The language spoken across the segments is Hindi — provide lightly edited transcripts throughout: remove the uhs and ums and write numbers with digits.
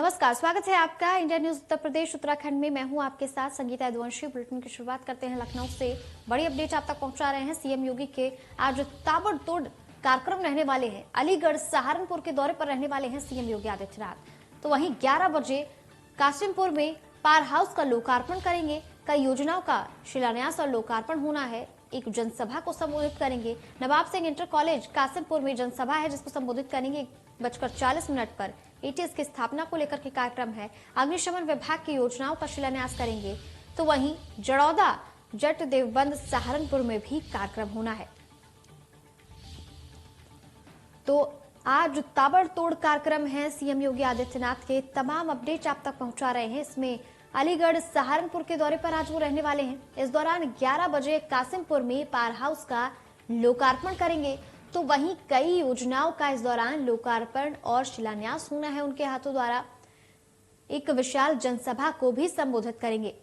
नमस्कार, स्वागत है आपका इंडिया न्यूज उत्तर प्रदेश उत्तराखंड में। मैं हूं आपके साथ संगीता यदुवंशी। बुलेटिन की शुरुआत करते हैं लखनऊ से। बड़ी अपडेट आप तक पहुंचा रहे हैं। सीएम योगी के आज ताबड़तोड़ कार्यक्रम रहने वाले हैं। अलीगढ़ सहारनपुर के दौरे पर रहने वाले हैं सीएम योगी आदित्यनाथ। तो वहीं 11 बजे कासिमपुर में पावर हाउस का लोकार्पण करेंगे। कई योजनाओं का शिलान्यास और लोकार्पण होना है। एक जनसभा को संबोधित करेंगे। नवाब सिंह इंटर कॉलेज कासिमपुर में जनसभा है जिसको संबोधित करेंगे। 1:40 पर एटीएस की स्थापना को लेकर के कार्यक्रम है। अग्निशमन विभाग की योजनाओं का शिलान्यास करेंगे। तो वहीं जड़ौदा जट देवबंद सहारनपुर में भी कार्यक्रम होना है। तो आज ताबड़तोड़ कार्यक्रम है सीएम योगी आदित्यनाथ के। तमाम अपडेट आप तक पहुंचा रहे हैं। इसमें अलीगढ़ सहारनपुर के दौरे पर आज वो रहने वाले हैं। इस दौरान 11 बजे कासिमपुर में पावर हाउस का लोकार्पण करेंगे। तो वहीं कई योजनाओं का इस दौरान लोकार्पण और शिलान्यास होना है उनके हाथों द्वारा। एक विशाल जनसभा को भी संबोधित करेंगे।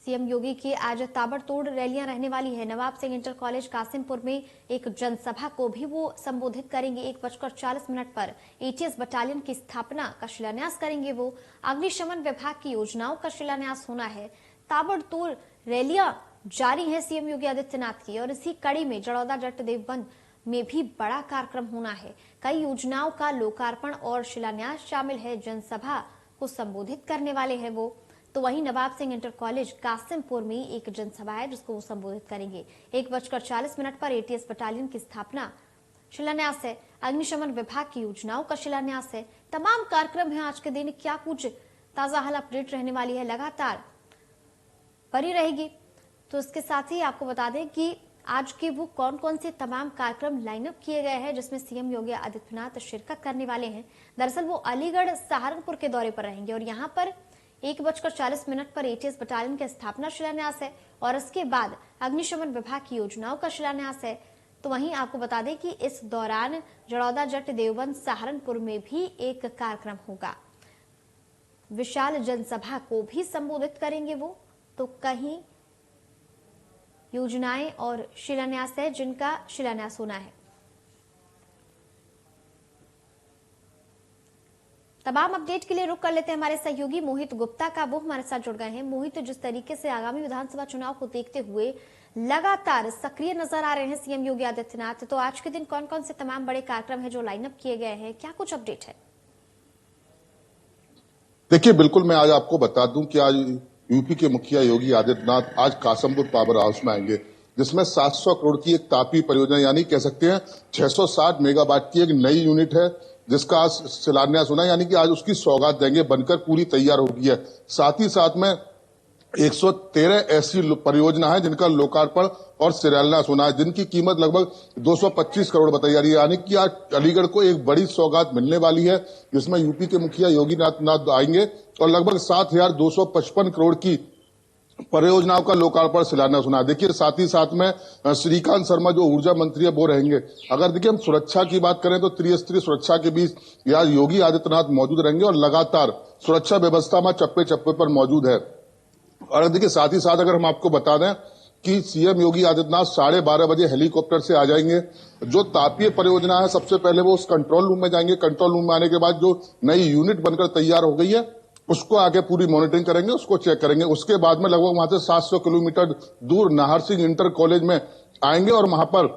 सीएम योगी की आज ताबड़तोड़ रैलियां रहने वाली है। नवाब सिंह इंटर कॉलेज कासिमपुर में एक जनसभा को भी वो संबोधित करेंगे। 1:40 पर एटीएस बटालियन की स्थापना का शिलान्यास करेंगे। वो अग्निशमन विभाग की योजनाओं का शिलान्यास होना है। ताबड़तोड़ रैलियां जारी है सीएम योगी आदित्यनाथ की। और इसी कड़ी में जड़ौदा जट देवबंद में भी बड़ा कार्यक्रम होना है। कई योजनाओं का लोकार्पण और शिलान्यास शामिल है। जनसभा को संबोधित करने वाले हैं वो। तो वहीं नवाब सिंह इंटर कॉलेज कासिमपुर में एक जनसभा है जिसको वो संबोधित करेंगे। 1:40 पर एटीएस बटालियन की स्थापना शिलान्यास है। अग्निशमन विभाग की योजनाओं का शिलान्यास है। तमाम कार्यक्रम है आज के दिन। क्या कुछ ताजा हाल अपडेट रहने वाली है, लगातार बनी रहेगी। तो इसके साथ ही आपको बता दें कि आज के वो कौन कौन से तमाम कार्यक्रम लाइनअप किए गए हैं जिसमें सीएम योगी आदित्यनाथ शिरकत करने वाले हैं। दरअसल वो अलीगढ़ सहारनपुर के दौरे पर रहेंगे और यहाँ पर 1:40 पर एटीएस बटालियन की स्थापना शिलान्यास है और इसके बाद अग्निशमन विभाग की योजनाओं का शिलान्यास है। तो वहीं आपको बता दें कि इस दौरान जड़ौदा जट देवबंद सहारनपुर में भी एक कार्यक्रम होगा। विशाल जनसभा को भी संबोधित करेंगे वो। तो कहीं योजनाएं और शिलान्यास है जिनका शिलान्यास होना है। तमाम अपडेट के लिए रुक कर लेते हैं हमारे सहयोगी मोहित गुप्ता का। वो हमारे साथ जुड़ गए हैं। मोहित, जिस तरीके से आगामी विधानसभा चुनाव को देखते हुए लगातार सक्रिय नजर आ रहे हैं सीएम योगी आदित्यनाथ, तो आज के दिन कौन कौन से तमाम बड़े कार्यक्रम है जो लाइनअप किए गए हैं, क्या कुछ अपडेट है? देखिए, बिल्कुल मैं आज आपको बता दूं कि आज यूपी के मुखिया योगी आदित्यनाथ आज कासिमपुर पावर हाउस में आएंगे, जिसमें 700 करोड़ की एक तापी परियोजना यानी कह सकते हैं 660 मेगावाट की एक नई यूनिट है जिसका आज शिलान्यास होना है, यानी कि आज उसकी सौगात देंगे, बनकर पूरी तैयार हो गई है। साथ ही साथ में 113 ऐसी परियोजना है जिनका लोकार्पण और शिलान्यास होना है, जिनकी कीमत लगभग 225 करोड़ बताई जा रही है। यानी कि आज अलीगढ़ को एक बड़ी सौगात मिलने वाली है जिसमें यूपी के मुखिया योगी आदित्यनाथ आएंगे और लगभग 7,255 करोड़ की परियोजनाओं का लोकार्पण शिलान्यास होना है। देखिए, साथ ही साथ में श्रीकांत शर्मा जो ऊर्जा मंत्री है वो रहेंगे। अगर देखिए हम सुरक्षा की बात करें तो त्रिस्तरीय सुरक्षा के बीच आज योगी आदित्यनाथ मौजूद रहेंगे और लगातार सुरक्षा व्यवस्था में चप्पे चप्पे पर मौजूद है। और देखिए, साथ ही साथ अगर हम आपको बता दें कि सीएम योगी आदित्यनाथ 12:30 बजे हेलीकॉप्टर से आ जाएंगे। जो तापीय परियोजना है सबसे पहले वो उस कंट्रोल रूम में जाएंगे। कंट्रोल रूम में आने के बाद जो नई यूनिट बनकर तैयार हो गई है उसको आगे पूरी मॉनिटरिंग करेंगे, उसको चेक करेंगे। उसके बाद में लगभग वहां से 700 किलोमीटर दूर नाहर सिंह इंटर कॉलेज में आएंगे और वहां पर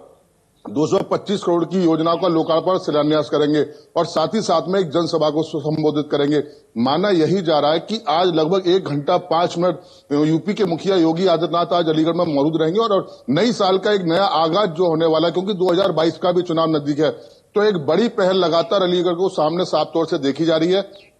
225 करोड़ की योजनाओं का लोकार्पण शिलान्यास करेंगे और साथ ही साथ में एक जनसभा को संबोधित करेंगे। माना यही जा रहा है कि आज लगभग 1 घंटा 5 मिनट यूपी के मुखिया योगी आदित्यनाथ आज अलीगढ़ में मौजूद रहेंगे और नई साल का एक नया आगाज जो होने वाला है, क्योंकि 2022 का भी चुनाव नजदीक है, तो एक बड़ी पहल लगातार अलीगढ़ को सामने साफ तौर से देखी जा रही है,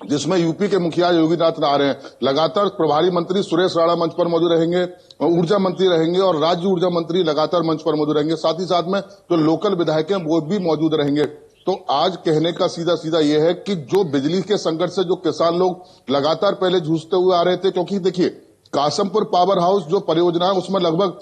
जिसमें यूपी के मुखिया योगी आदित्यनाथ आ रहे हैं। लगातार प्रभारी मंत्री सुरेश राणा मंच पर मौजूद रहेंगे, ऊर्जा मंत्री रहेंगे और राज्य ऊर्जा मंत्री लगातार मंच पर मौजूद रहेंगे। साथ ही साथ में जो लोकल विधायक हैं वो भी मौजूद रहेंगे। तो आज कहने का सीधा सीधा ये है कि जो बिजली के संकट से जो किसान लोग लगातार पहले जूझते हुए आ रहे थे, क्योंकि देखिए कासिमपुर पावर हाउस जो परियोजना है उसमें लगभग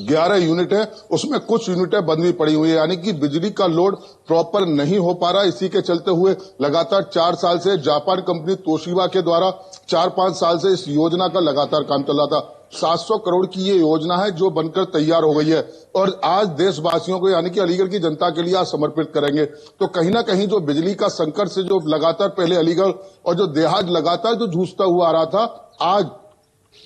11 यूनिट है, उसमें कुछ यूनिटें बंद भी पड़ी हुई है, यानी कि बिजली का लोड प्रॉपर नहीं हो पा रहा। इसी के चलते हुए लगातार 4 साल से जापान कंपनी तोशिबा के द्वारा 4-5 साल से इस योजना का लगातार काम चल रहा था। 700 करोड़ की ये योजना है जो बनकर तैयार हो गई है और आज देशवासियों को यानी कि अलीगढ़ की जनता के लिए आज समर्पित करेंगे। तो कहीं ना कहीं जो बिजली का संकट से जो लगातार पहले अलीगढ़ और जो देहात लगातार जो जूझता हुआ आ रहा था, आज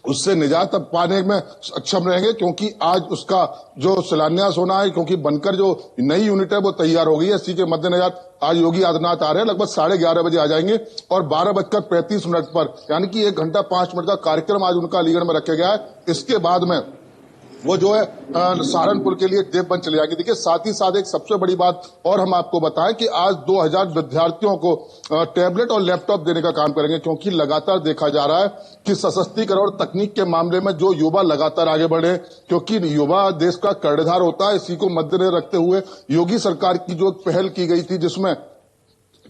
उससे निजात अब पाने में सक्षम रहेंगे क्योंकि आज उसका जो शिलान्यास होना है, क्योंकि बनकर जो नई यूनिट है वो तैयार हो गई है। इसी के मद्देनजर आज योगी आदित्यनाथ आ रहे हैं, लगभग 11:30 बजे आ जाएंगे और 12:35 पर यानी कि 1 घंटा 5 मिनट का कार्यक्रम आज उनका अलीगढ़ में रखा गया है। इसके बाद में वो जो है सहारनपुर के लिए देवबंद चले जाएंगे। देखिए साथ ही साथ एक सबसे बड़ी बात और हम आपको बताएं कि आज 2000 विद्यार्थियों को टैबलेट और लैपटॉप देने का काम करेंगे क्योंकि लगातार देखा जा रहा है कि सशक्तिकरण और तकनीक के मामले में जो युवा लगातार आगे बढ़े, क्योंकि युवा देश का कर्णधार होता है। इसी को मद्देनजर रखते हुए योगी सरकार की जो पहल की गई थी जिसमें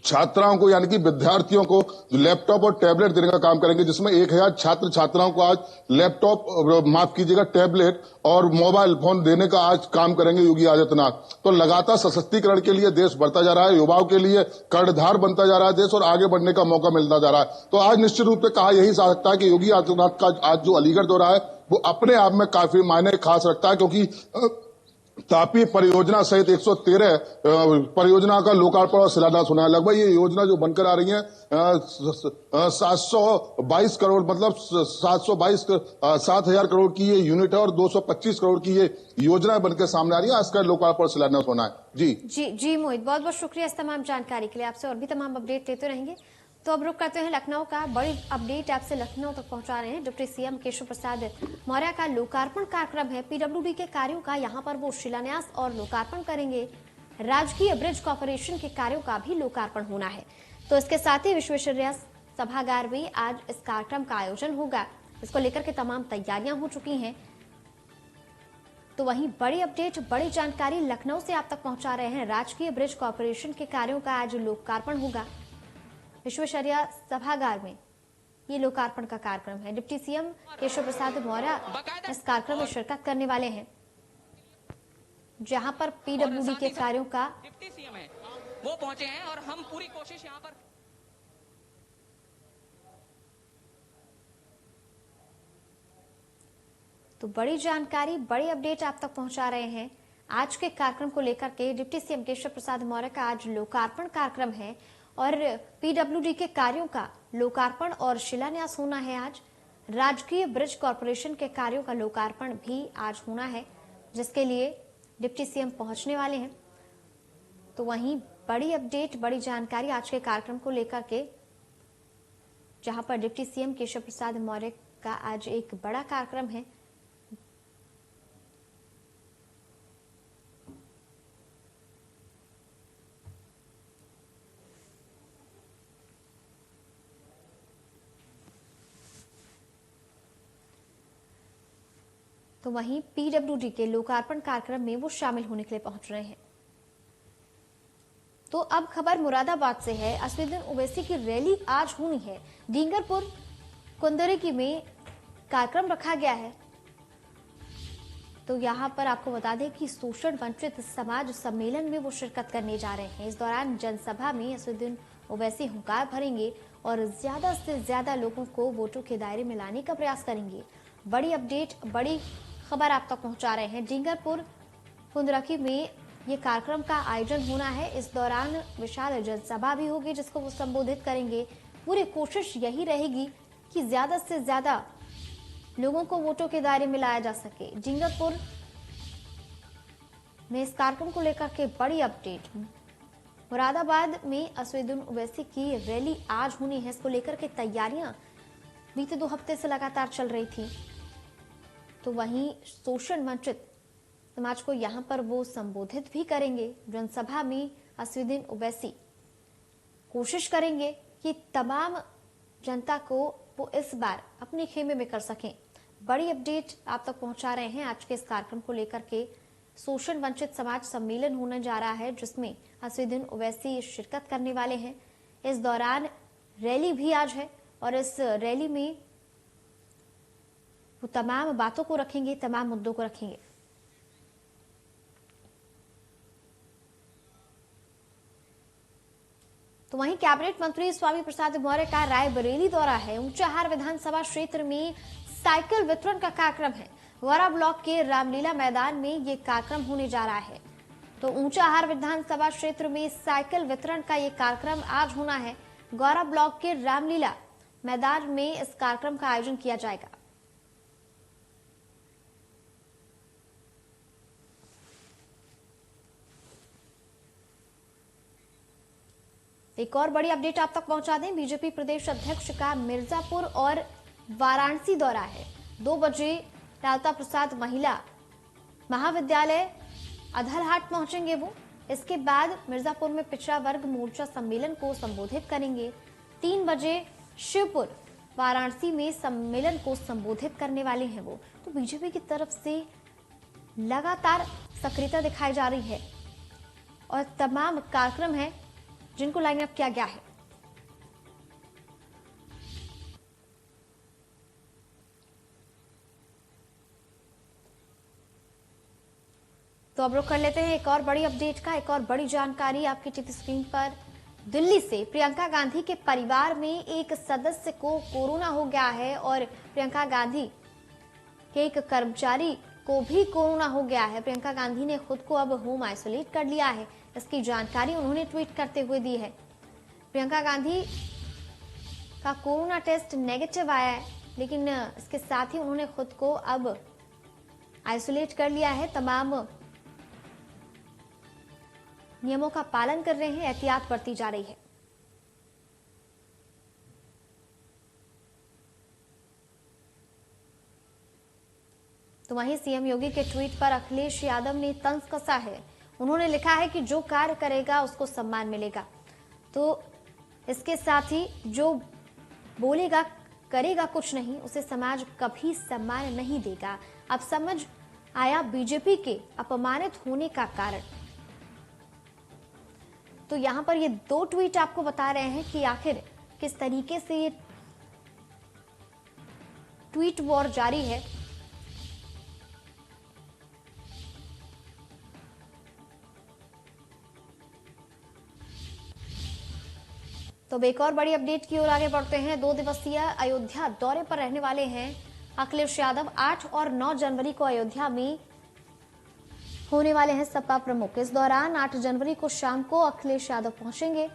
छात्राओं को यानी कि विद्यार्थियों को लैपटॉप और टैबलेट देने का काम करेंगे, जिसमें 1000 छात्र छात्राओं को आज लैपटॉप, माफ कीजिएगा, टैबलेट और मोबाइल फोन देने का आज काम करेंगे योगी आदित्यनाथ। तो लगातार सशक्तिकरण के लिए देश बढ़ता जा रहा है, युवाओं के लिए कर्णधार बनता जा रहा है देश और आगे बढ़ने का मौका मिलता जा रहा है। तो आज निश्चित रूप से कहा यही जा सकता है कि योगी आदित्यनाथ का आज जो अलीगढ़ दौरा है वो अपने आप में काफी मायने खास रखता है, क्योंकि तापी परियोजना सहित 113 परियोजना का लोकार्पण और शिलान्यास होना है। लगभग ये योजना जो बनकर आ रही है 722 करोड़ मतलब 7,000 करोड़ की ये यूनिट है और 225 करोड़ की ये योजना बनकर सामने आ रही है। इसका लोकार्पण और शिलान्यास होना है। जी मोहित, बहुत बहुत शुक्रिया इस तमाम जानकारी के लिए। आपसे और भी तमाम अपडेट लेते रहेंगे। तो अब रुक करते हैं लखनऊ का। बड़ी अपडेट आपसे लखनऊ तक पहुंचा रहे हैं। डिप्टी सीएम केशव प्रसाद मौर्य का लोकार्पण कार्यक्रम है। पीडब्ल्यूडी के कार्यों का यहां पर वो शिलान्यास और लोकार्पण करेंगे। राजकीय ब्रिज कॉर्पोरेशन के कार्यों का भी लोकार्पण होना है। तो इसके साथ ही विश्वेश्वरैया सभागार में आज इस कार्यक्रम का आयोजन होगा। इसको लेकर के तमाम तैयारियां हो चुकी हैं। तो वहीं बड़ी अपडेट, बड़ी जानकारी लखनऊ से आप तक पहुंचा रहे हैं। राजकीय ब्रिज कॉर्पोरेशन के कार्यों का आज लोकार्पण होगा। विश्वेश्वरैया सभागार में ये लोकार्पण का कार्यक्रम है। डिप्टी सीएम केशव प्रसाद मौर्य इस कार्यक्रम में शिरकत करने वाले हैं, जहां पर पीडब्ल्यूडी के कार्यों का डिप्टी सीएम है वो पहुंचे हैं और हम पूरी कोशिश यहां पर। तो बड़ी जानकारी, बड़ी अपडेट आप तक पहुंचा रहे हैं। आज के कार्यक्रम को लेकर के डिप्टी सीएम केशव प्रसाद मौर्य का आज लोकार्पण कार्यक्रम है और पीडब्ल्यूडी के कार्यों का लोकार्पण और शिलान्यास होना है आज। राजकीय ब्रिज कॉर्पोरेशन के कार्यों का लोकार्पण भी आज होना है, जिसके लिए डिप्टी सीएम पहुंचने वाले हैं। तो वहीं बड़ी अपडेट, बड़ी जानकारी आज के कार्यक्रम को लेकर के, जहां पर डिप्टी सीएम केशव प्रसाद मौर्य का आज एक बड़ा कार्यक्रम है। तो वहीं पीडब्ल्यूडी के लोकार्पण कार्यक्रम में वो शामिल होने के लिए पहुंच रहे हैं। तो अब खबर मुरादाबाद से है। असदुद्दीन ओवैसी की रैली आज होनी है। डींगरपुर कुंदरगी में कार्यक्रम रखा गया है। तो यहां पर आपको बता दें कि शोषण वंचित समाज सम्मेलन में वो शिरकत करने जा रहे हैं। इस दौरान जनसभा में असदुद्दीन ओवैसी हुंकार भरेंगे और ज्यादा से ज्यादा लोगों को वोटों के दायरे में लाने का प्रयास करेंगे। बड़ी अपडेट, बड़ी खबर आप तक पहुंचा रहे हैं। डींगरपुर कुंदरकी में ये कार्यक्रम का आयोजन होना है। इस दौरान विशाल जनसभा भी होगी जिसको वो संबोधित करेंगे। पूरी कोशिश यही रहेगी कि ज्यादा से ज्यादा लोगों को वोटों के दायरे में लाया जा सके। डींगरपुर में इस कार्यक्रम को लेकर के बड़ी अपडेट। मुरादाबाद में असदुद्दीन ओवैसी की रैली आज होनी है। इसको लेकर के तैयारियां बीते 2 हफ्ते से लगातार चल रही थी। तो वहीं शोषण वंचित समाज को यहां पर वो संबोधित भी करेंगे। जनसभा में असदुद्दीन ओवैसी कोशिश करेंगे कि तमाम जनता को वो इस बार अपने खेमे में कर सकें। बड़ी अपडेट आप तक पहुंचा रहे हैं। आज के इस कार्यक्रम को लेकर के शोषण वंचित समाज सम्मेलन होने जा रहा है, जिसमें असदुद्दीन ओवैसी शिरकत करने वाले हैं। इस दौरान रैली भी आज है और इस रैली में वो तमाम बातों को रखेंगे, तमाम मुद्दों को रखेंगे। तो वहीं कैबिनेट मंत्री स्वामी प्रसाद मौर्य का रायबरेली दौरा है। ऊंचाहार विधानसभा क्षेत्र में साइकिल वितरण का कार्यक्रम है। गौरा ब्लॉक के रामलीला मैदान में ये कार्यक्रम होने जा रहा है। तो ऊंचाहार विधानसभा क्षेत्र में साइकिल वितरण का ये कार्यक्रम आज होना है। गौरा ब्लॉक के रामलीला मैदान में इस कार्यक्रम का आयोजन किया जाएगा। एक और बड़ी अपडेट आप तक पहुंचा दें। बीजेपी प्रदेश अध्यक्ष का मिर्जापुर और वाराणसी दौरा है। 2 बजे लालता प्रसाद महिला महाविद्यालय अधरहाट पहुंचेंगे वो। इसके बाद मिर्जापुर में पिछड़ा वर्ग मोर्चा सम्मेलन को संबोधित करेंगे। 3 बजे शिवपुर वाराणसी में सम्मेलन को संबोधित करने वाले हैं वो। तो बीजेपी की तरफ से लगातार सक्रियता दिखाई जा रही है और तमाम कार्यक्रम है जिनको लाइन अप किया गया है। तो अब रुक कर लेते हैं एक और बड़ी अपडेट का। एक और बड़ी जानकारी आपकी टीवी स्क्रीन पर। दिल्ली से प्रियंका गांधी के परिवार में एक सदस्य को कोरोना हो गया है और प्रियंका गांधी के एक कर्मचारी को भी कोरोना हो गया है। प्रियंका गांधी ने खुद को अब होम आइसोलेट कर लिया है। इसकी जानकारी उन्होंने ट्वीट करते हुए दी है। प्रियंका गांधी का कोरोना टेस्ट नेगेटिव आया है, लेकिन इसके साथ ही उन्होंने खुद को अब आइसोलेट कर लिया है। तमाम नियमों का पालन कर रहे हैं, एहतियात बरती जा रही है। तो वहीं सीएम योगी के ट्वीट पर अखिलेश यादव ने तंज कसा है। उन्होंने लिखा है कि जो कार्य करेगा उसको सम्मान मिलेगा। तो इसके साथ ही जो बोलेगा करेगा कुछ नहीं, उसे समाज कभी सम्मान नहीं देगा। अब समझ आया बीजेपी के अपमानित होने का कारण। तो यहां पर ये 2 ट्वीट आपको बता रहे हैं कि आखिर किस तरीके से ये ट्वीट वॉर जारी है। तो एक और बड़ी अपडेट की ओर आगे बढ़ते हैं। 2 दिवसीय अयोध्या दौरे पर रहने वाले हैं अखिलेश यादव। 8 और 9 जनवरी को अयोध्या में होने वाले हैं सपा प्रमुख। इस दौरान 8 जनवरी को शाम को अखिलेश यादव पहुंचेंगे,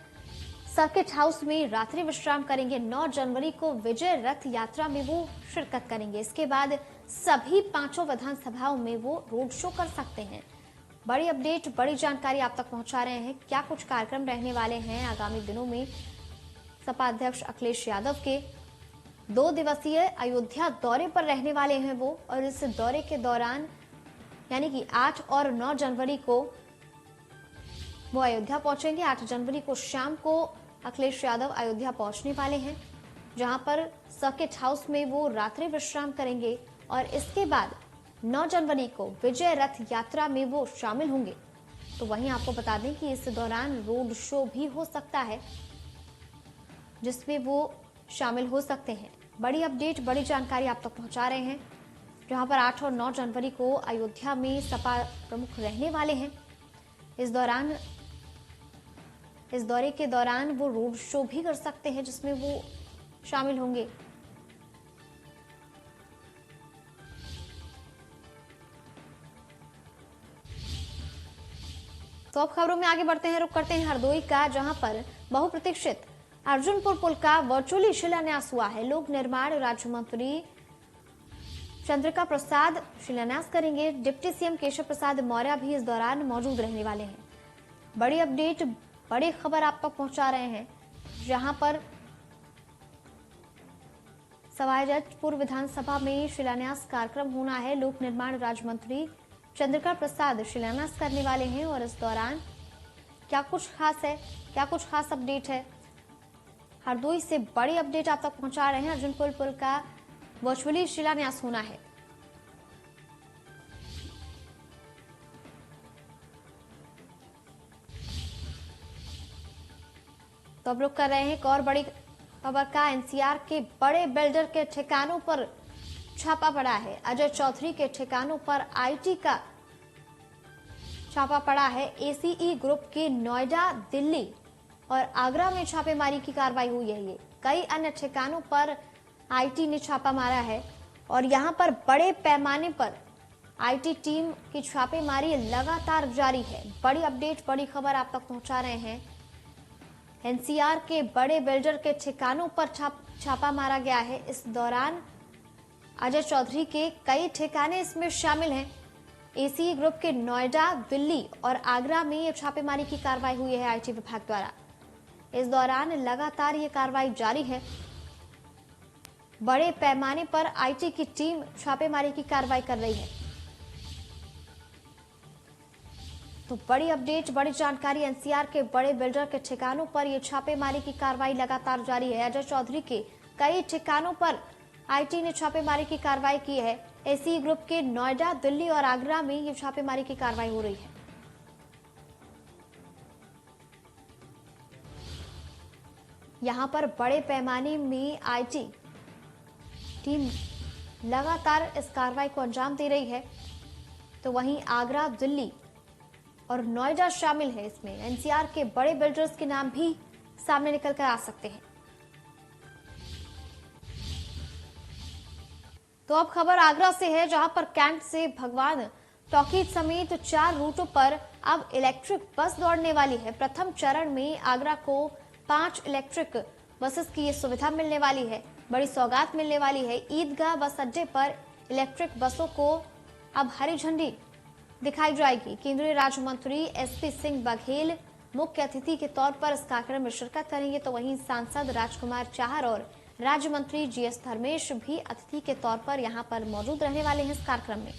सर्किट हाउस में रात्रि विश्राम करेंगे। 9 जनवरी को विजय रथ यात्रा में वो शिरकत करेंगे। इसके बाद सभी 5 विधानसभाओं में वो रोड शो कर सकते हैं। बड़ी अपडेट, बड़ी जानकारी आप तक पहुंचा रहे हैं। क्या कुछ कार्यक्रम रहने वाले हैं आगामी दिनों में सपा अध्यक्ष अखिलेश यादव के। 2 दिवसीय अयोध्या दौरे पर रहने वाले हैं वो, और इस दौरे के दौरान यानी कि 8 और 9 जनवरी को वो अयोध्या पहुंचेंगे। 8 जनवरी को शाम को अखिलेश यादव अयोध्या पहुंचने वाले हैं, जहां पर सर्किट हाउस में वो रात्रि विश्राम करेंगे और इसके बाद 9 जनवरी को विजय रथ यात्रा में वो शामिल होंगे। तो वहीं आपको बता दें कि इस दौरान रोड शो भी हो सकता है, जिसमें वो शामिल हो सकते हैं। बड़ी अपडेट, बड़ी जानकारी आप तक पहुंचा रहे हैं, जहां पर 8 और 9 जनवरी को अयोध्या में सपा प्रमुख रहने वाले हैं। इस दौरे के दौरान वो रोड शो भी कर सकते हैं, जिसमें वो शामिल होंगे। तो अब खबरों में आगे बढ़ते हैं, रुक करते हैं हरदोई का, जहां पर बहुप्रतीक्षित अर्जुनपुर पुल का वर्चुअली शिलान्यास हुआ है। लोक निर्माण राज्य मंत्री चंद्रिका प्रसाद शिलान्यास करेंगे। डिप्टी सीएम केशव प्रसाद मौर्य भी इस दौरान मौजूद रहने वाले हैं। बड़ी अपडेट, बड़ी खबर आप तक पहुंचा रहे हैं, जहां पर सवाईजटपुर विधानसभा में शिलान्यास कार्यक्रम होना है। लोक निर्माण राज्य मंत्री चंद्रिका प्रसाद शिलान्यास करने वाले हैं और इस दौरान क्या कुछ खास है, क्या कुछ खास अपडेट है, हरदोई से बड़ी अपडेट आप तक पहुंचा रहे हैं। अर्जुनपुर पुल का वर्चुअली शिलान्यास होना है। तो अब रुक कर रहे हैं एक और बड़ी खबर का। एनसीआर के बड़े बिल्डर के ठिकानों पर छापा पड़ा है। अजय चौधरी के ठिकानों पर आईटी का छापा पड़ा है। एसीई ग्रुप के नोएडा, दिल्ली और आगरा में छापेमारी की कार्रवाई हुई है। ये कई अन्य ठिकानों पर आईटी ने छापा मारा है और यहां पर बड़े पैमाने पर आईटी टीम की छापेमारी लगातार जारी है। बड़ी अपडेट, बड़ी खबर आप तक पहुंचा रहे हैं। एनसीआर के बड़े बिल्डर के ठिकानों पर छापा मारा गया है। इस दौरान अजय चौधरी के कई ठिकाने इसमें शामिल हैं। एसीई ग्रुप के नोएडा, दिल्ली और आगरा में ये छापेमारी की कार्रवाई हुई है आईटी विभाग द्वारा। इस दौरान लगातार ये कार्रवाई जारी है। बड़े पैमाने पर आईटी की टीम छापेमारी की कार्रवाई कर रही है। तो बड़ी अपडेट, बड़ी जानकारी, एनसीआर के बड़े बिल्डर के ठिकानों पर यह छापेमारी की कार्रवाई लगातार जारी है। अजय चौधरी के कई ठिकानों पर आईटी ने छापेमारी की कार्रवाई की है। एसीई ग्रुप के नोएडा, दिल्ली और आगरा में ये छापेमारी की कार्रवाई हो रही है। यहां पर बड़े पैमाने में आईटी टीम लगातार इस कार्रवाई को अंजाम दे रही है। तो वहीं आगरा, दिल्ली और नोएडा शामिल है। इसमें एनसीआर के बड़े बिल्डर्स के नाम भी सामने निकल कर आ सकते हैं। तो अब खबर आगरा से है, जहां पर कैंट से भगवान टॉकीज समेत 4 रूटों पर अब इलेक्ट्रिक बस दौड़ने वाली है। प्रथम चरण में आगरा को 5 इलेक्ट्रिक बसेस की ये सुविधा मिलने वाली है। बड़ी सौगात मिलने वाली है। ईदगाह बस अड्डे पर इलेक्ट्रिक बसों को अब हरी झंडी दिखाई जाएगी। केंद्रीय राज्य मंत्री एसपी सिंह बघेल मुख्य अतिथि के तौर पर इस कार्यक्रम में शिरकत करेंगे। तो वहीं सांसद राजकुमार चाहर और राज्य मंत्री जीएस धर्मेश भी अतिथि के तौर पर यहां पर मौजूद रहने वाले हैं इस कार्यक्रम में।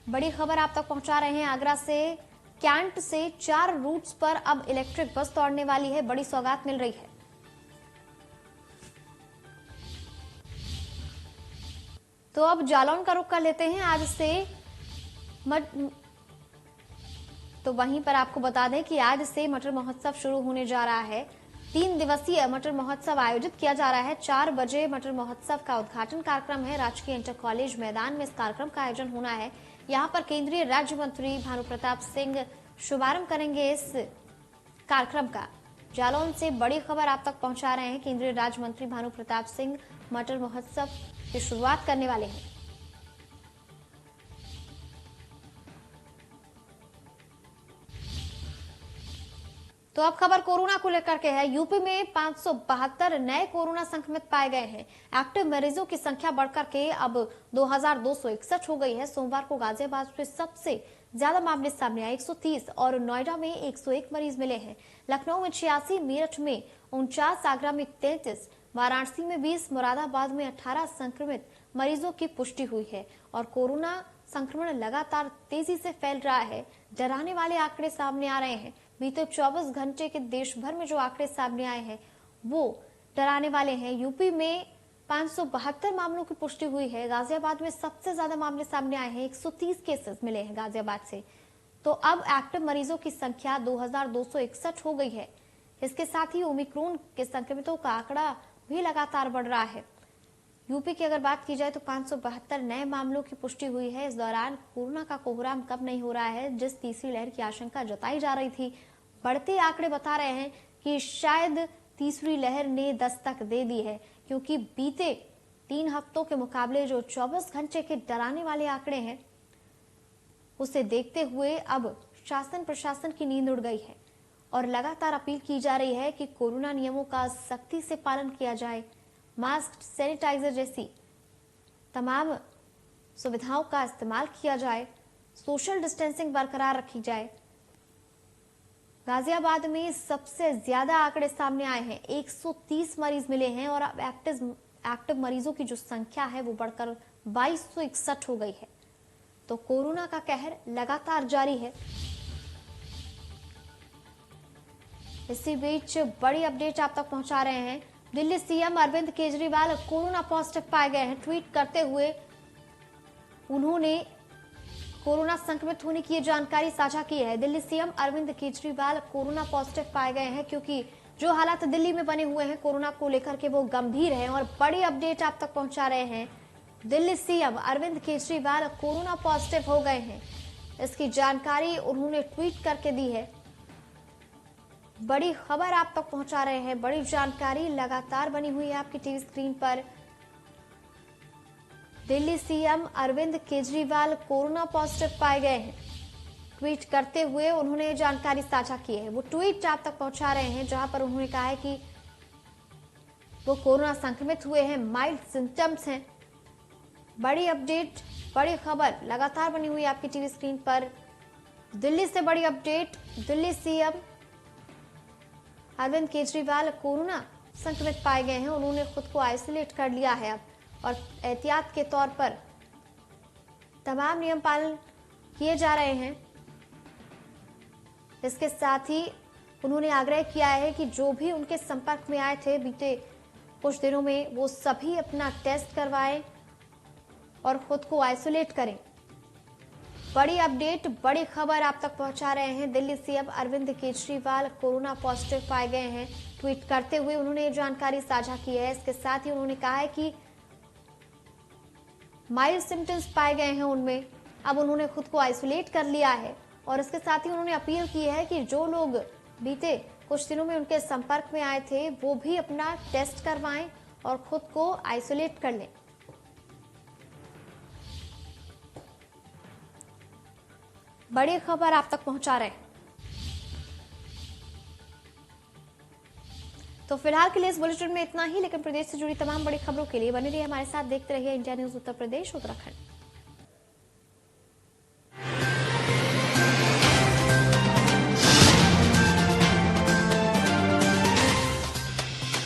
बड़ी खबर आप तक पहुंचा रहे हैं आगरा से। कैंट से 4 रूट्स पर अब इलेक्ट्रिक बस दौड़ने वाली है। बड़ी सौगात मिल रही है। तो अब जालौन का रुख कर लेते हैं। आज से तो वहीं पर आपको बता दें कि आज से मटर महोत्सव शुरू होने जा रहा है। 3 दिवसीय मटर महोत्सव आयोजित किया जा रहा है। 4 बजे मटर महोत्सव का उद्घाटन कार्यक्रम है। राजकीय इंटर कॉलेज मैदान में इस कार्यक्रम का आयोजन होना है। यहां पर केंद्रीय राज्य मंत्री भानु प्रताप सिंह शुभारंभ करेंगे इस कार्यक्रम का। जालौन से बड़ी खबर आप तक पहुंचा रहे हैं। केंद्रीय राज्य मंत्री भानु प्रताप सिंह मटर महोत्सव की शुरुआत करने वाले हैं। तो अब खबर कोरोना को लेकर के है। यूपी में 572 नए कोरोना संक्रमित पाए गए हैं। एक्टिव मरीजों की संख्या बढ़कर के अब 2261 हो गई है। सोमवार को गाजियाबाद में सबसे ज्यादा मामले सामने आए, 130, और नोएडा में 101 मरीज मिले हैं। लखनऊ में 86, मेरठ में 49, आगरा में 33, वाराणसी में 20, मुरादाबाद में 18 संक्रमित मरीजों की पुष्टि हुई है। और कोरोना संक्रमण लगातार तेजी से फैल रहा है। डराने वाले आंकड़े सामने आ रहे हैं। बीते 24 घंटे के देश भर में जो आंकड़े सामने आए हैं वो डराने वाले हैं। यूपी में 572 मामलों की पुष्टि हुई है। गाजियाबाद में सबसे ज्यादा मामले सामने आए हैं, 130 केसेस मिले हैं गाजियाबाद से। तो अब एक्टिव मरीजों की संख्या 2261 हो गई है। इसके साथ ही ओमिक्रॉन के संक्रमितों का आंकड़ा भी लगातार बढ़ रहा है। यूपी की अगर बात की जाए तो 572 नए मामलों की पुष्टि हुई है। इस दौरान कोरोना का कोहराम कम नहीं हो रहा है। जिस तीसरी लहर की आशंका जताई जा रही थी, बढ़ते आंकड़े बता रहे हैं कि शायद तीसरी लहर ने दस्तक दे दी है, क्योंकि बीते 3 हफ्तों के मुकाबले जो 24 घंटे के डराने वाले आंकड़े हैं उसे देखते हुए अब शासन प्रशासन की नींद उड़ गई है और लगातार अपील की जा रही है कि कोरोना नियमों का सख्ती से पालन किया जाए। मास्क, सैनिटाइजर जैसी तमाम सुविधाओं का इस्तेमाल किया जाए। सोशल डिस्टेंसिंग बरकरार रखी जाए। गाजियाबाद में सबसे ज्यादा आंकड़े सामने आए हैं, 130 मरीज मिले हैं और अब एक्टिव मरीजों की जो संख्या है वो बढ़कर 2261 हो गई है। तो कोरोना का कहर लगातार जारी है। इसी बीच बड़ी अपडेट आप तक पहुंचा रहे हैं। Delhi CM Arvind Kejriwal corona positive पाए गए हैं। ट्वीट करते हुए उन्होंने कोरोना संक्रमित होने की जानकारी साझा की है। Delhi CM Arvind Kejriwal corona positive पाए गए हैं, क्योंकि जो हालात दिल्ली में बने हुए हैं कोरोना को लेकर के वो गंभीर हैं। और बड़ी अपडेट आप तक पहुंचा रहे हैं। Delhi CM Arvind Kejriwal corona positive हो गए हैं। इसकी जानकारी उन्होंने ट्वीट करके दी है। बड़ी खबर आप तक पहुंचा रहे हैं। बड़ी जानकारी लगातार बनी हुई है आपकी टीवी स्क्रीन पर। Delhi CM Arvind Kejriwal corona positive पाए गए हैं। ट्वीट करते हुए उन्होंने ये जानकारी साझा की है। वो ट्वीट आप तक पहुंचा रहे हैं जहां पर उन्होंने कहा है कि वो कोरोना संक्रमित हुए हैं, माइल्ड सिम्टम्स हैं। बड़ी अपडेट, बड़ी खबर लगातार बनी हुई है आपकी टीवी स्क्रीन पर। दिल्ली से बड़ी update, Delhi CM Arvind Kejriwal corona संक्रमित पाए गए हैं। उन्होंने खुद को आइसोलेट कर लिया है अब, और एहतियात के तौर पर तमाम नियम पालन किए जा रहे हैं। इसके साथ ही उन्होंने आग्रह किया है कि जो भी उनके संपर्क में आए थे बीते कुछ दिनों में, वो सभी अपना टेस्ट करवाएं और खुद को आइसोलेट करें। बड़ी अपडेट, बड़ी खबर आप तक पहुंचा रहे हैं। Delhi CM Arvind Kejriwal corona positive पाए गए हैं। ट्वीट करते हुए उन्होंने ये जानकारी साझा की है। इसके साथ ही उन्होंने कहा है कि माइल्ड सिम्टम्स पाए गए हैं उनमें, अब उन्होंने खुद को आइसोलेट कर लिया है। और इसके साथ ही उन्होंने अपील की है कि जो लोग बीते कुछ दिनों में उनके संपर्क में आए थे वो भी अपना टेस्ट करवाएं और खुद को आइसोलेट कर लें। बड़ी खबर आप तक पहुंचा रहे हैं। तो फिलहाल के लिए इस बुलेटिन में इतना ही, लेकिन प्रदेश से जुड़ी तमाम बड़ी खबरों के लिए बने रहिए हमारे साथ, देखते रहिए इंडिया न्यूज उत्तर प्रदेश उत्तराखंड।